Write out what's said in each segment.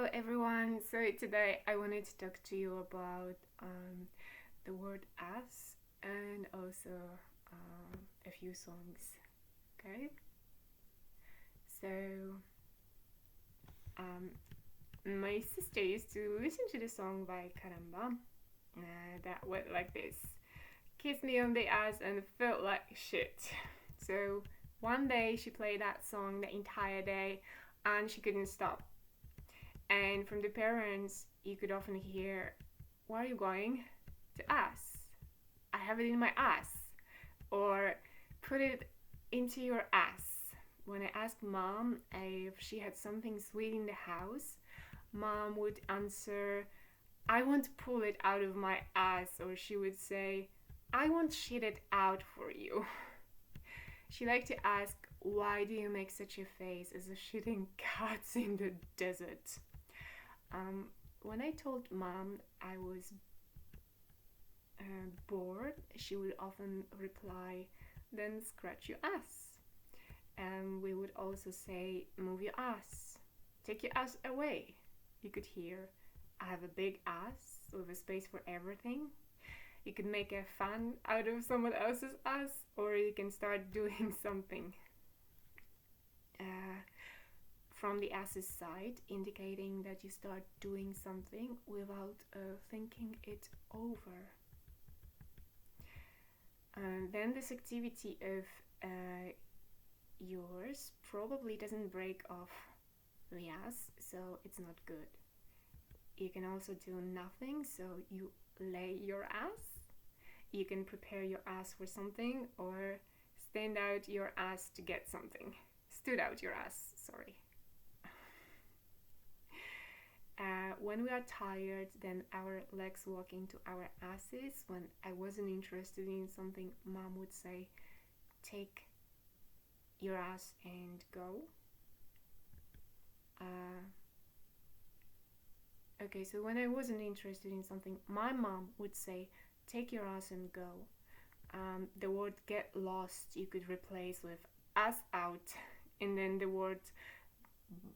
Hello everyone. So today I wanted to talk to you about the word "ass" and also a few songs. Okay. So um, my sister used to listen to the song by Caramba that went like this: "Kiss me on the ass and felt like shit." So one day she played that song the entire day, and she couldn't stop. And from the parents, you could often hear, "Where are you going?" "To ass." "I have it in my ass." Or, "Put it into your ass." When I asked mom if she had something sweet in the house, mom would answer, "I won't pull it out of my ass." Or she would say, "I won't shit it out for you." She liked to ask, "Why do you make such a face as if shitting cats in the desert?" When I told mom I was bored, she would often reply, "Then scratch your ass." And we would also say, "Move your ass. Take your ass away." You could hear, "I have a big ass with a space for everything." You could make a fan out of someone else's ass, or you can start doing something from the ass's side, indicating that you start doing something without thinking it over. Then this activity of yours probably doesn't break off the ass, so it's not good. You can also do nothing, so you lay your ass. You can prepare your ass for something, or stand out your ass to get something. Stood out your ass, sorry. When we are tired, then our legs walk into our asses. When I wasn't interested in something, mom would say, "Take your ass and go." Okay, so when I wasn't interested in something, my mom would say, "Take your ass and go." The word "get lost" you could replace with "ass out," and then the word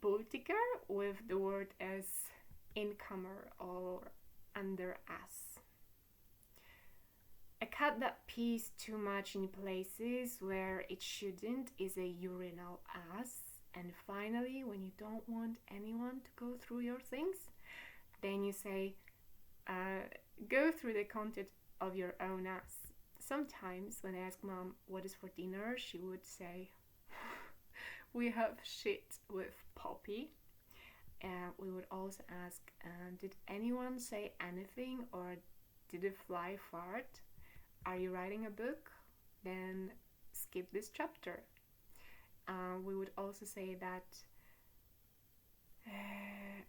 "bultiker" with the word as "incomer" or "under ass." A cat that pees too much in places where it shouldn't is a urinal ass. And finally, when you don't want anyone to go through your things, then you say, "Go through the content of your own ass." Sometimes when I ask mom what is for dinner, she would say, "We have shit with Poppy." We would also ask, "Did anyone say anything, or did a fly fart? Are you writing a book? Then skip this chapter." We would also say that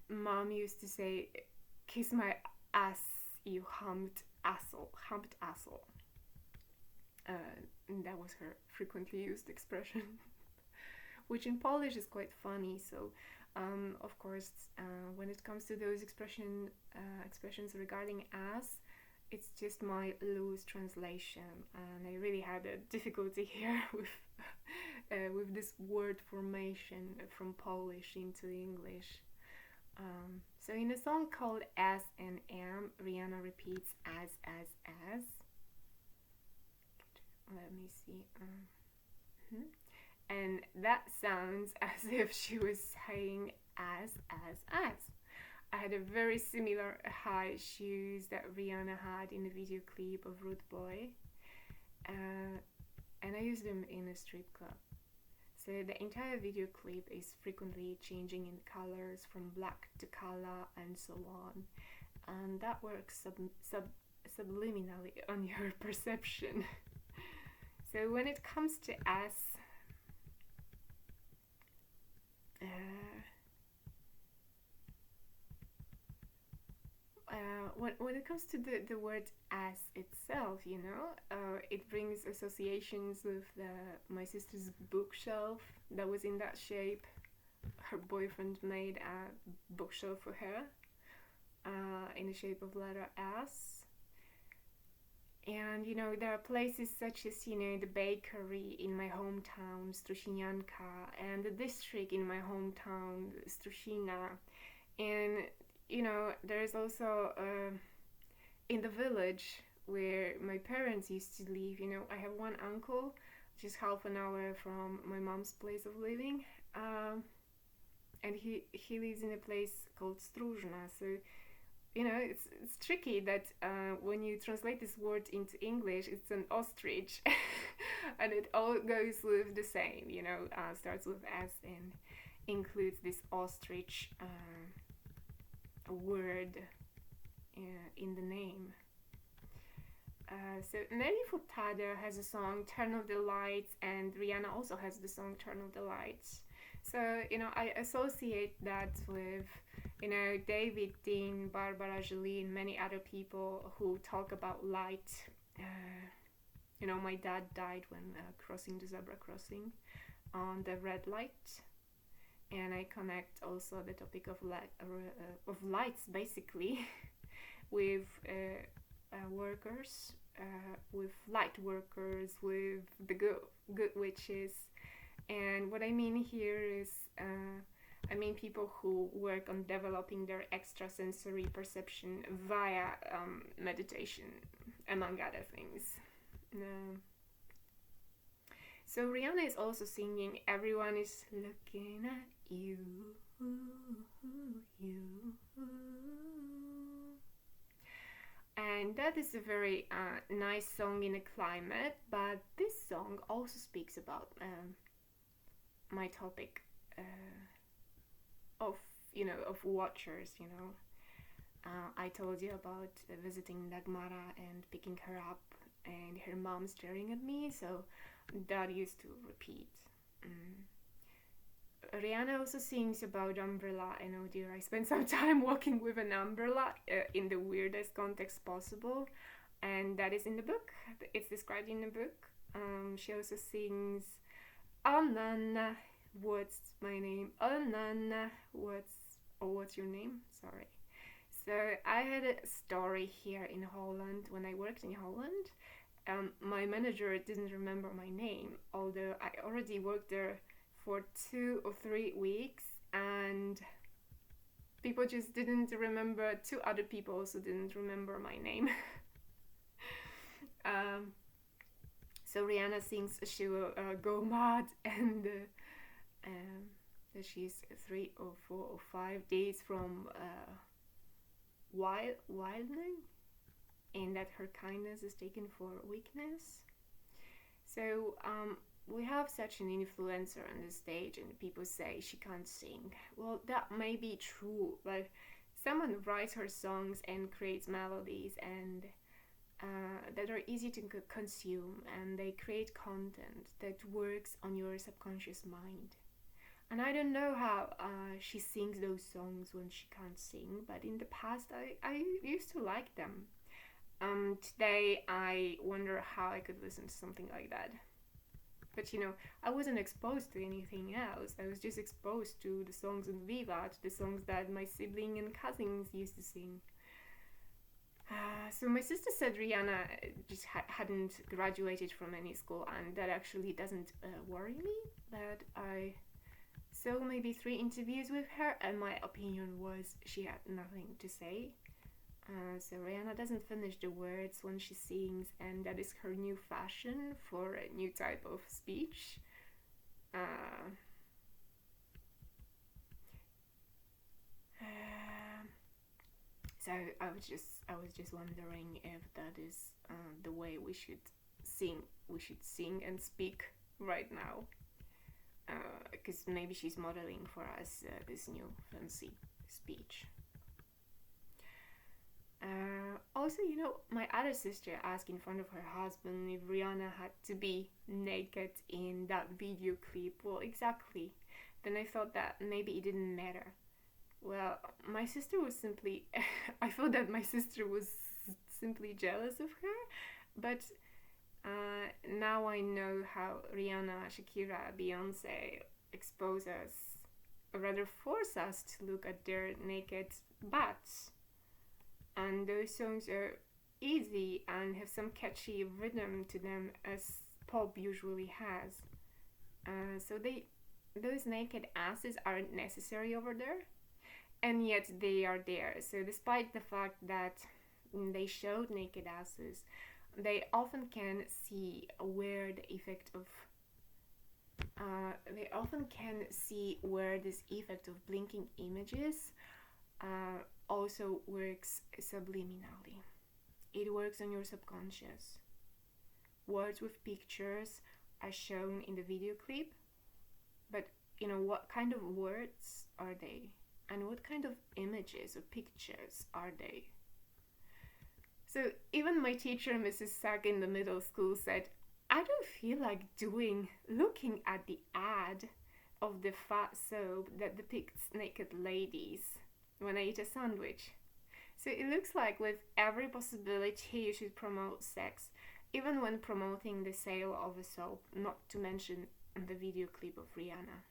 mom used to say, "Kiss my ass, you humped asshole." And that was her frequently used expression, which in Polish is quite funny. So of course, when it comes to those expressions regarding ass, it's just my loose translation, and I really had a difficulty here with this word formation from Polish into English. So in a song called "As and Am," Rihanna repeats "as." Let me see. And that sounds as if she was saying "as." I had a very similar high shoes that Rihanna had in the video clip of Rude Boy, and I used them in a strip club. So the entire video clip is frequently changing in colors from black to color and so on, and that works subliminally on your perception. So when it comes to us, when it comes to the word "ass" itself, it brings associations with my sister's bookshelf that was in that shape. Her boyfriend made a bookshelf for her in the shape of letter S. And there are places such as the bakery in my hometown, Strusienianka, and the district in my hometown, Strusina. And there's also in the village where my parents used to live, I have one uncle just half an hour from my mom's place of living, and he lives in a place called Struzhna. So it's tricky that when you translate this word into English, it's an ostrich, and it all goes with the same. Starts with S and includes this ostrich word in the name. So Nelly Furtado has a song "Turn Off the Lights," and Rihanna also has the song "Turn Off the Lights." So I associate that with David, Dean, Barbara Jolie, and many other people who talk about light. My dad died when crossing the zebra crossing on the red light, and I connect also the topic of lights basically with workers, with light workers, with the good witches. And what I mean here is I mean people who work on developing their extrasensory perception via meditation, among other things. So Rihanna is also singing "Everyone is looking at you, you." And that is a very nice song in a climate, but this song also speaks about my topic of watchers. I told you about visiting Dagmara and picking her up and her mom staring at me, so that used to repeat. Rihanna also sings about umbrella, and oh dear, I spent some time walking with an umbrella in the weirdest context possible, and that is in the book. It's described in the book. She also sings "Oh Nana, what's my name? Oh Nana, what's your name?" Sorry. So I had a story here in Holland when I worked in Holland. My manager didn't remember my name, although I already worked there for 2 or 3 weeks, and people just didn't remember. 2 other people also didn't remember my name. So Rihanna sings she will go mad, and that she's 3 or 4 or 5 days from wilding, and that her kindness is taken for weakness. So we have such an influencer on the stage, and people say she can't sing. Well, that may be true, but someone writes her songs and creates melodies and that are easy to consume, and they create content that works on your subconscious mind. And I don't know how she sings those songs when she can't sing, but in the past I used to like them. Today I wonder how I could listen to something like that. But I wasn't exposed to anything else. I was just exposed to the songs in Viva, to the songs that my sibling and cousins used to sing. So my sister said Rihanna just hadn't graduated from any school, and that actually doesn't worry me. But I saw maybe 3 interviews with her, and my opinion was she had nothing to say. So Rihanna doesn't finish the words when she sings, and that is her new fashion for a new type of speech. So I was just wondering if that is the way we should sing and speak right now, because maybe she's modeling for us this new fancy speech. Also, my other sister asked in front of her husband if Rihanna had to be naked in that video clip. Well, exactly. Then I thought that maybe it didn't matter. Well, my sister was simply... I thought that my sister was simply jealous of her, but now I know how Rihanna, Shakira, Beyonce expose us, or rather force us to look at their naked butts. And those songs are easy and have some catchy rhythm to them, as pop usually has. So those naked asses aren't necessary over there. and yet they are there. So despite the fact that they showed naked asses, they often can see where the effect of they often can see where this effect of blinking images also works subliminally. It works on your subconscious. Words with pictures are shown in the video clip, but what kind of words are they? And what kind of images or pictures are they? So even my teacher, Mrs. Sack, in the middle school said, I don't feel like looking at the ad of the fat soap that depicts naked ladies when I eat a sandwich. So it looks like with every possibility you should promote sex, even when promoting the sale of a soap, not to mention the video clip of Rihanna.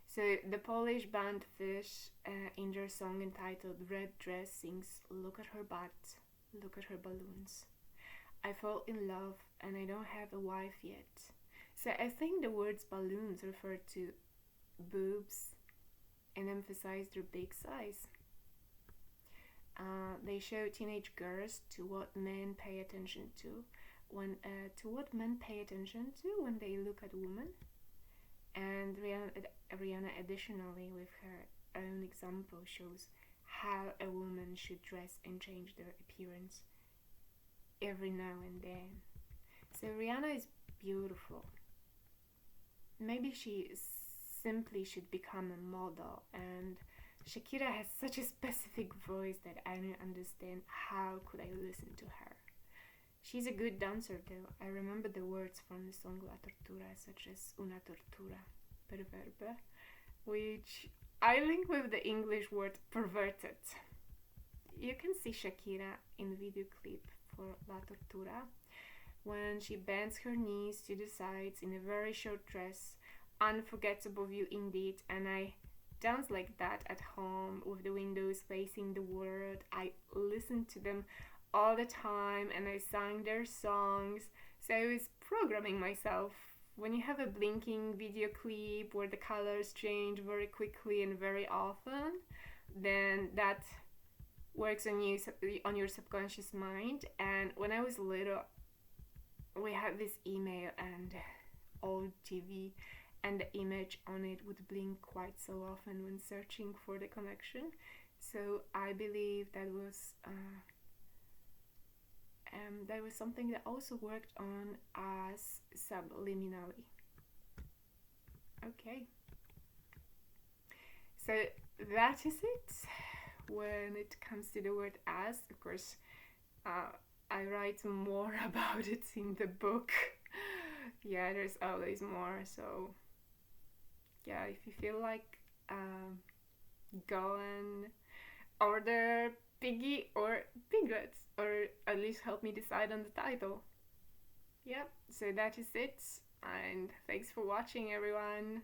So the Polish band Fish, in their song entitled Red Dress, sings, look at her butt, look at her balloons. I fall in love and I don't have a wife yet. So I think the words balloons refer to boobs and emphasize their big size. They show teenage girls to what men pay attention to when they look at women. And Rihanna additionally, with her own example, shows how a woman should dress and change their appearance every now and then. So Rihanna is beautiful. Maybe she simply should become a model, and Shakira has such a specific voice that I don't understand how could I listen to her. She's a good dancer though. I remember the words from the song La Tortura, such as Una tortura per verbe, which I link with the English word perverted. You can see Shakira in the video clip for La Tortura when she bends her knees to the sides in a very short dress. Unforgettable view indeed, and I dance like that at home with the windows facing the world. I listened to them all the time and I sang their songs. So I was programming myself. When you have a blinking video clip where the colors change very quickly and very often, then that works on you, on your subconscious mind. And when I was little, we had this email and old TV, and the image on it would blink quite so often when searching for the connection. So I believe that was something that also worked on us subliminally. Okay. So that is it when it comes to the word as. Of course, I write more about it in the book. Yeah, there's always more. So yeah, if you feel like go and order Piggy or Piglets, or at least help me decide on the title. Yeah, so that is it, and thanks for watching, everyone.